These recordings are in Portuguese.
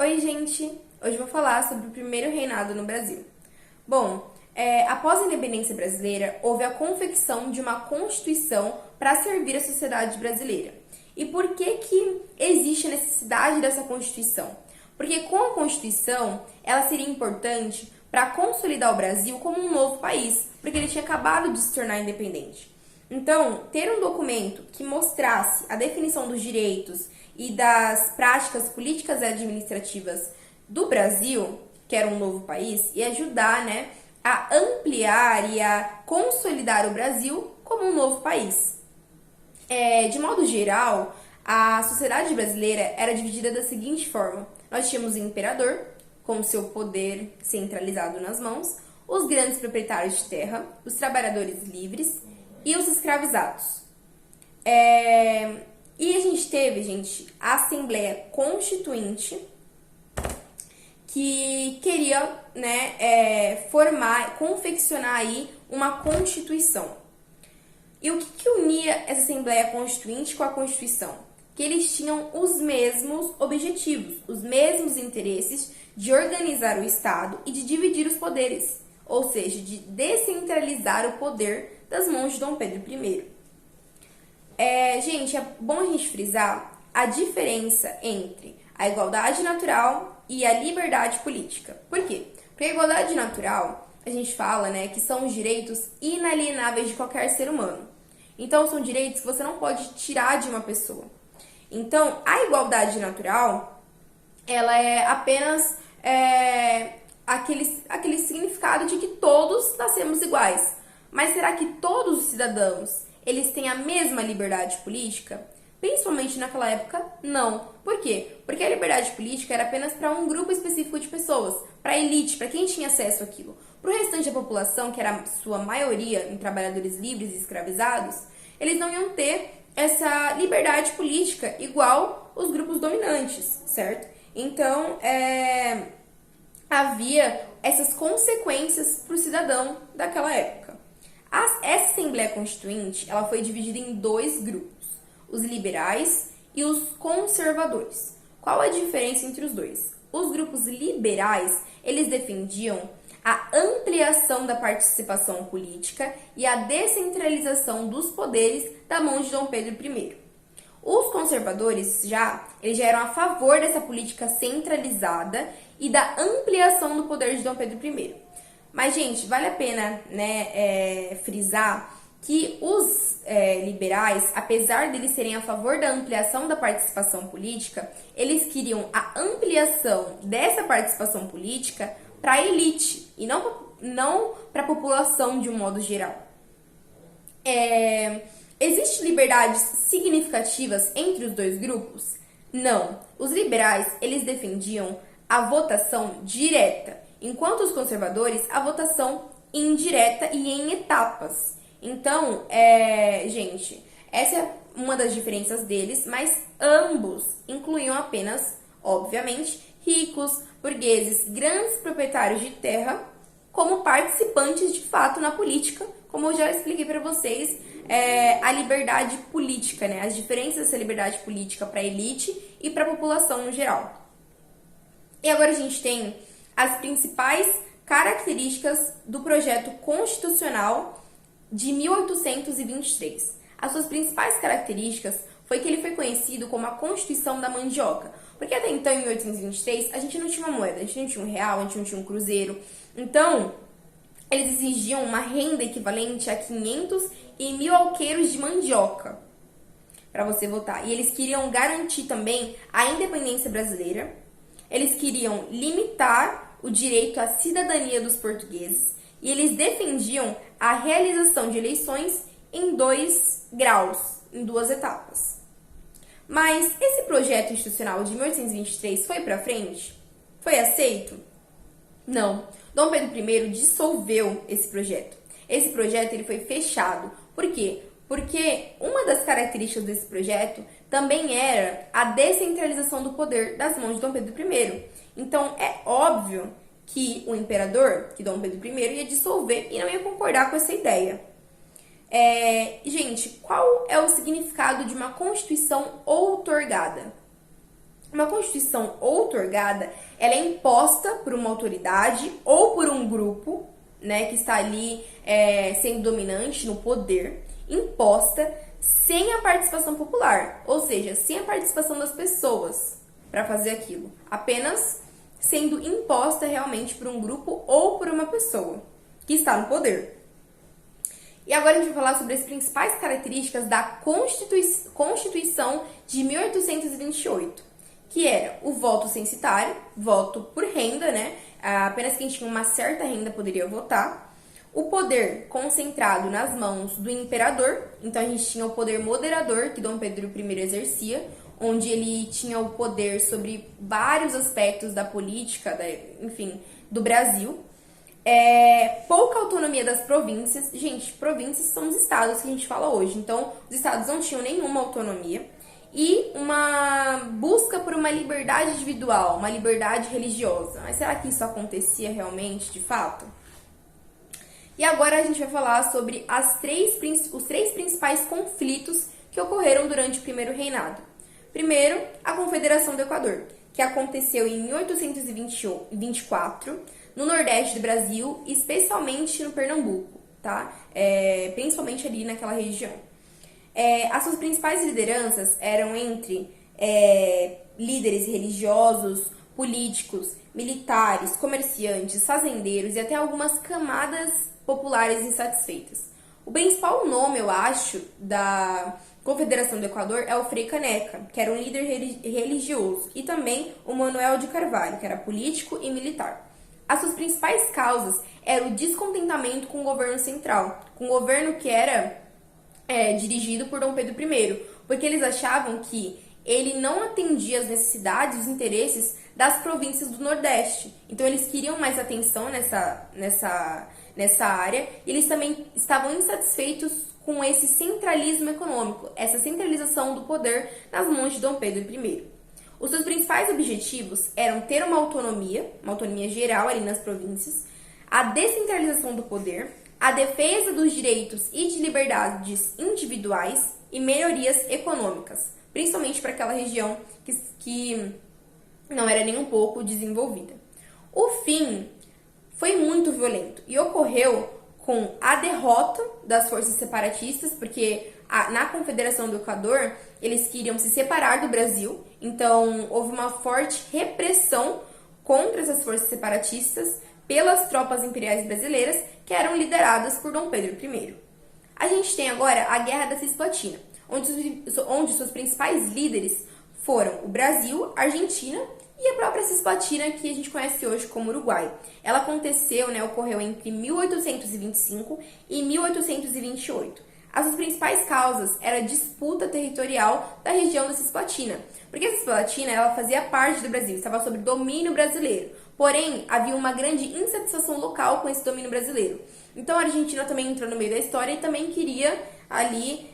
Oi, gente! Hoje eu vou falar sobre o primeiro reinado no Brasil. Bom, após a independência brasileira, houve a confecção de uma Constituição para servir a sociedade brasileira. E por que existe a necessidade dessa Constituição? Porque com a Constituição, ela seria importante para consolidar o Brasil como um novo país, porque ele tinha acabado de se tornar independente. Então, ter um documento que mostrasse a definição dos direitos e das práticas políticas e administrativas do Brasil, que era um novo país, ia ajudar, a ampliar e a consolidar o Brasil como um novo país. De modo geral, a sociedade brasileira era dividida da seguinte forma: nós tínhamos o imperador, com seu poder centralizado nas mãos, os grandes proprietários de terra, os trabalhadores livres e os escravizados. E a gente teve, a Assembleia Constituinte, que queria, confeccionar aí uma Constituição. E o que unia essa Assembleia Constituinte com a Constituição? Que eles tinham os mesmos objetivos, os mesmos interesses de organizar o Estado e de dividir os poderes, ou seja, de descentralizar o poder das mãos de Dom Pedro I. É bom a gente frisar a diferença entre a igualdade natural e a liberdade política. Por quê? Porque a igualdade natural, a gente fala, que são os direitos inalienáveis de qualquer ser humano. Então, são direitos que você não pode tirar de uma pessoa. Então, a igualdade natural, ela é apenas aquele significado de que todos nascemos iguais. Mas será que todos os cidadãos, eles têm a mesma liberdade política? Principalmente naquela época, não. Por quê? Porque a liberdade política era apenas para um grupo específico de pessoas, para a elite, para quem tinha acesso àquilo. Para o restante da população, que era a sua maioria em trabalhadores livres e escravizados, eles não iam ter essa liberdade política igual os grupos dominantes, certo? Então, havia essas consequências para o cidadão daquela época. Essa Assembleia Constituinte, ela foi dividida em dois grupos: os liberais e os conservadores. Qual a diferença entre os dois? Os grupos liberais, eles defendiam a ampliação da participação política e a descentralização dos poderes da mão de Dom Pedro I. Os conservadores eles já eram a favor dessa política centralizada e da ampliação do poder de Dom Pedro I. Mas, gente, vale a pena frisar que os liberais, apesar deles serem a favor da ampliação da participação política, eles queriam a ampliação dessa participação política para a elite e não para a população de um modo geral. Existem liberdades significativas entre os dois grupos? Não. Os liberais, eles defendiam a votação direta, enquanto os conservadores, a votação indireta e em etapas. Então, essa é uma das diferenças deles, mas ambos incluíam apenas, obviamente, ricos, burgueses, grandes proprietários de terra, como participantes de fato na política, como eu já expliquei para vocês, a liberdade política, as diferenças dessa liberdade política para a elite e para a população no geral. E agora a gente tem as principais características do projeto constitucional de 1823. As suas principais características foi que ele foi conhecido como a Constituição da Mandioca, porque até então, em 1823, a gente não tinha uma moeda, a gente não tinha um real, a gente não tinha um cruzeiro. Então, eles exigiam uma renda equivalente a 500 e 1.000 alqueires de mandioca para você votar. E eles queriam garantir também a independência brasileira. Eles queriam limitar o direito à cidadania dos portugueses. E eles defendiam a realização de eleições em 2 graus, em 2 etapas. Mas esse projeto institucional de 1823 foi para frente? Foi aceito? Não. Dom Pedro I dissolveu esse projeto. Esse projeto ele foi fechado. Por quê? Porque uma das características desse projeto também era a descentralização do poder das mãos de Dom Pedro I. Então, é óbvio que o imperador, que Dom Pedro I, ia dissolver e não ia concordar com essa ideia. Gente, qual é o significado de uma Constituição outorgada? Uma Constituição outorgada, ela é imposta por uma autoridade ou por um grupo, né, que está ali sendo dominante no poder, imposta sem a participação popular, ou seja, sem a participação das pessoas para fazer aquilo, apenas sendo imposta realmente por um grupo ou por uma pessoa que está no poder. E agora a gente vai falar sobre as principais características da Constituição de 1828, que era o voto censitário, voto por renda, né? Apenas quem tinha uma certa renda poderia votar. O poder concentrado nas mãos do imperador, então a gente tinha o poder moderador que Dom Pedro I exercia, onde ele tinha o poder sobre vários aspectos da política, enfim, do Brasil. Pouca autonomia das províncias. Gente, províncias são os estados que a gente fala hoje. Então, os estados não tinham nenhuma autonomia. E uma busca por uma liberdade individual, uma liberdade religiosa. Mas será que isso acontecia realmente, de fato? E agora a gente vai falar sobre os três principais conflitos que ocorreram durante o primeiro reinado. Primeiro, a Confederação do Equador, que aconteceu em 1824, no Nordeste do Brasil, especialmente no Pernambuco, tá? Principalmente ali naquela região. As suas principais lideranças eram entre líderes religiosos, políticos, militares, comerciantes, fazendeiros e até algumas camadas populares insatisfeitas. O principal nome, eu acho, da Confederação do Equador é o Frei Caneca, que era um líder religioso, e também o Manuel de Carvalho, que era político e militar. As suas principais causas eram o descontentamento com o governo central, com o governo que era dirigido por Dom Pedro I, porque eles achavam que ele não atendia às necessidades e os interesses das províncias do Nordeste. Então, eles queriam mais atenção nessa área, e eles também estavam insatisfeitos com esse centralismo econômico, essa centralização do poder nas mãos de Dom Pedro I. Os seus principais objetivos eram ter uma autonomia geral ali nas províncias, a descentralização do poder, a defesa dos direitos e de liberdades individuais e melhorias econômicas, principalmente para aquela região que não era nem um pouco desenvolvida. O fim foi muito violento e ocorreu com a derrota das forças separatistas, porque na Confederação do Equador eles queriam se separar do Brasil, então houve uma forte repressão contra essas forças separatistas pelas tropas imperiais brasileiras, que eram lideradas por Dom Pedro I. A gente tem agora a Guerra da Cisplatina, onde seus principais líderes foram o Brasil, a Argentina e a própria Cisplatina, que a gente conhece hoje como Uruguai. Ela ocorreu entre 1825 e 1828. As suas principais causas eram a disputa territorial da região da Cisplatina, porque a Cisplatina ela fazia parte do Brasil, estava sob domínio brasileiro. Porém, havia uma grande insatisfação local com esse domínio brasileiro. Então, a Argentina também entrou no meio da história e também queria ali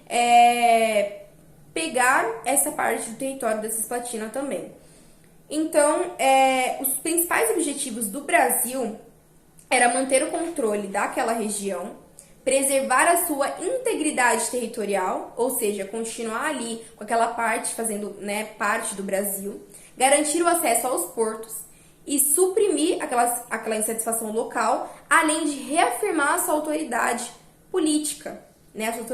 pegar essa parte do território da Cisplatina também. Então, os principais objetivos do Brasil era manter o controle daquela região, preservar a sua integridade territorial, ou seja, continuar ali com aquela parte, fazendo parte do Brasil, garantir o acesso aos portos e suprimir aquela insatisfação local, além de reafirmar a sua autoridade política,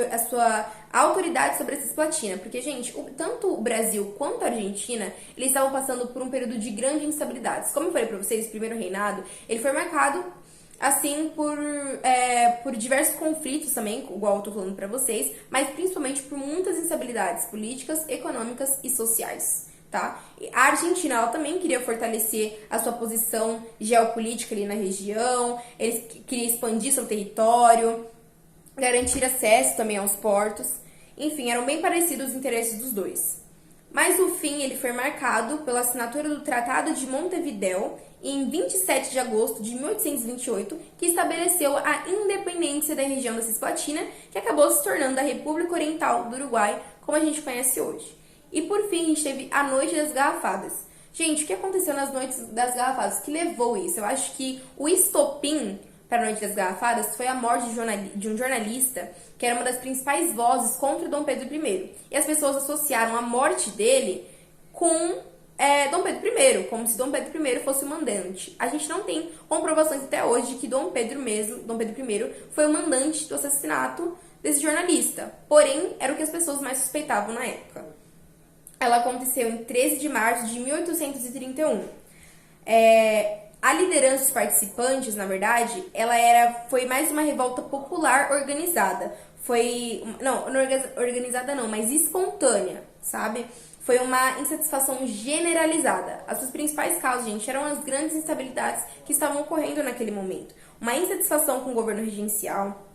a sua autoridade sobre a Cisplatina. Porque, gente, tanto o Brasil quanto a Argentina, eles estavam passando por um período de grande instabilidade. Como eu falei para vocês, o primeiro reinado, ele foi marcado assim por diversos conflitos também, igual eu tô falando para vocês, mas principalmente por muitas instabilidades políticas, econômicas e sociais, tá? A Argentina, ela também queria fortalecer a sua posição geopolítica ali na região, eles queriam expandir seu território, garantir acesso também aos portos, enfim, eram bem parecidos os interesses dos dois. Mas o fim ele foi marcado pela assinatura do Tratado de Montevidéu em 27 de agosto de 1828, que estabeleceu a independência da região da Cisplatina, que acabou se tornando a República Oriental do Uruguai, como a gente conhece hoje. E por fim, a gente teve a Noite das Garrafadas. Gente, o que aconteceu nas Noites das Garrafadas? Que levou isso? Eu acho que o estopim para a Noite das Garrafadas foi a morte de um jornalista que era uma das principais vozes contra Dom Pedro I. E as pessoas associaram a morte dele com Dom Pedro I, como se Dom Pedro I fosse o mandante. A gente não tem comprovações até hoje de que Dom Pedro I, foi o mandante do assassinato desse jornalista. Porém, era o que as pessoas mais suspeitavam na época. Ela aconteceu em 13 de março de 1831. A liderança dos participantes, na verdade, foi mais uma revolta popular organizada. Não organizada não, mas espontânea, sabe? Foi uma insatisfação generalizada. As suas principais causas, gente, eram as grandes instabilidades que estavam ocorrendo naquele momento. Uma insatisfação com o governo regencial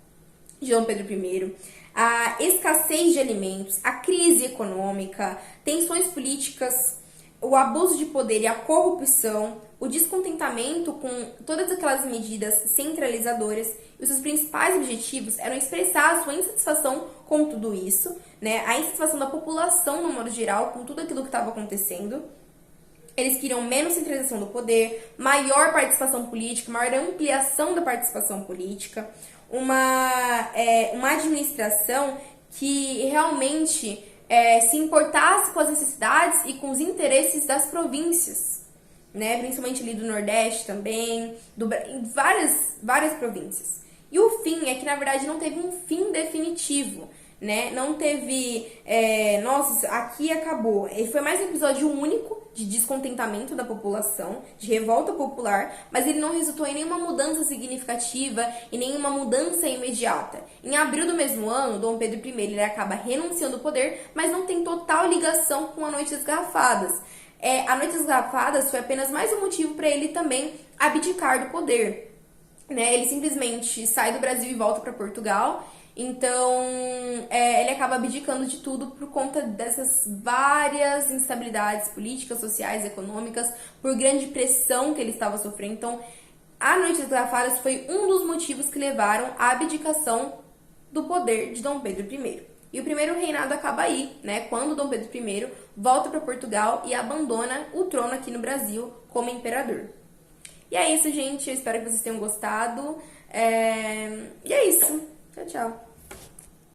de Dom Pedro I, a escassez de alimentos, a crise econômica, tensões políticas, o abuso de poder e a corrupção, o descontentamento com todas aquelas medidas centralizadoras, e os seus principais objetivos eram expressar a sua insatisfação com tudo isso, né? A insatisfação da população, no modo geral, com tudo aquilo que estava acontecendo. Eles queriam menos centralização do poder, maior participação política, maior ampliação da participação política, uma administração que realmente se importasse com as necessidades e com os interesses das províncias, né? Principalmente ali do Nordeste também, em várias províncias. E o fim é que, na verdade, não teve um fim definitivo, né? Não teve, nossa, aqui acabou. Ele foi mais um episódio único de descontentamento da população, de revolta popular, mas ele não resultou em nenhuma mudança significativa e nenhuma mudança imediata. Em abril do mesmo ano, Dom Pedro I ele acaba renunciando ao poder, mas não tem total ligação com a Noite das Garrafadas. A Noite das Garrafadas foi apenas mais um motivo para ele também abdicar do poder, né? Ele simplesmente sai do Brasil e volta para Portugal. Então, ele acaba abdicando de tudo por conta dessas várias instabilidades políticas, sociais, econômicas, por grande pressão que ele estava sofrendo. Então, a Noite das Garrafadas foi um dos motivos que levaram à abdicação do poder de Dom Pedro I. E o primeiro reinado acaba aí, né? Quando Dom Pedro I volta para Portugal e abandona o trono aqui no Brasil como imperador. E é isso, gente. Eu espero que vocês tenham gostado. E é isso. Tchau, tchau.